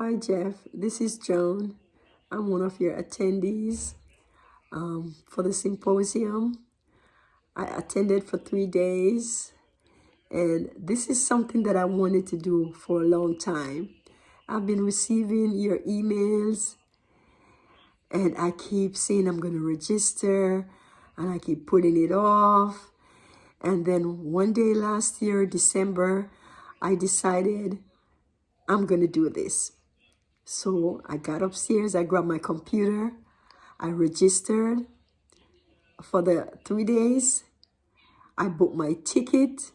Hi Jeff, this is Joan. I'm one of your attendees for the symposium. I attended for 3 days, and this is something that I wanted to do for a long time. I've been receiving your emails, and I keep saying I'm going to register, and I keep putting it off. And then one day last year, December, I decided I'm going to do this. So I got upstairs, I grabbed my computer, I registered for the 3 days. I booked my ticket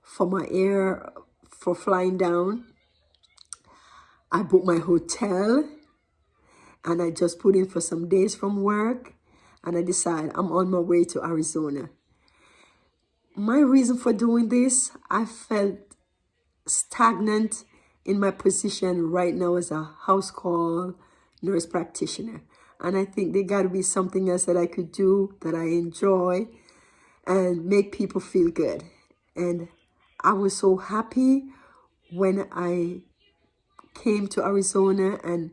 for for flying down. I booked my hotel, and I just put in for some days from work, and I decided I'm on my way to Arizona. My reason for doing this, I felt stagnant in my position right now as a house call nurse practitioner. And I think there got to be something else that I could do that I enjoy and make people feel good. And I was so happy when I came to Arizona and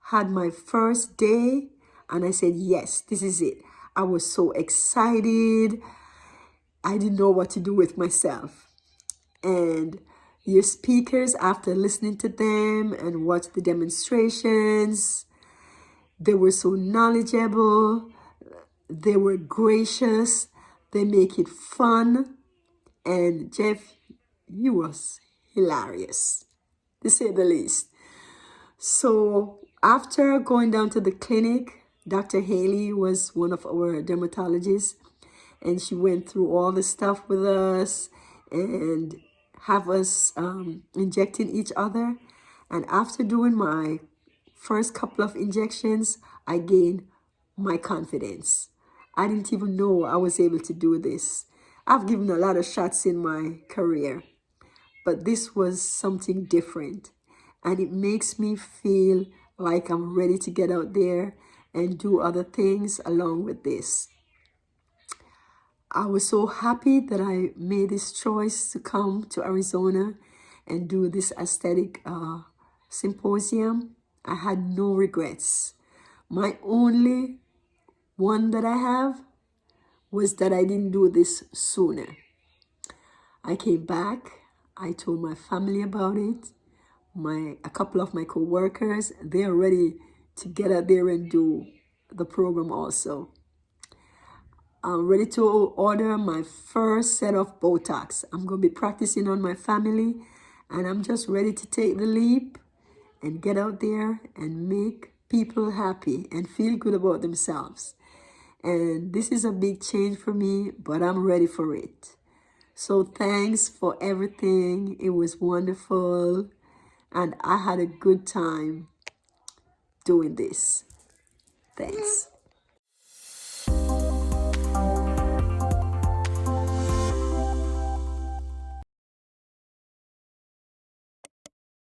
had my first day, and I said, yes, this is it. I was so excited. I didn't know what to do with myself. And your speakers, after listening to them and watch the demonstrations, they were so knowledgeable, they were gracious, they make it fun. And Jeff, you was hilarious, to say the least. So after going down to the clinic, Dr. Haley was one of our dermatologists, and she went through all the stuff with us and have us injecting each other. And after doing my first couple of injections, I gained my confidence. I didn't even know I was able to do this. I've given a lot of shots in my career, but this was something different. And it makes me feel like I'm ready to get out there and do other things along with this. I was so happy that I made this choice to come to Arizona and do this aesthetic symposium. I had no regrets. My only one that I have was that I didn't do this sooner. I came back, I told my family about it. A couple of my co-workers, they're ready to get out there and do the program also. I'm ready to order my first set of Botox. I'm going to be practicing on my family, and I'm just ready to take the leap and get out there and make people happy and feel good about themselves. And this is a big change for me, but I'm ready for it. So thanks for everything. It was wonderful, and I had a good time doing this. Thanks.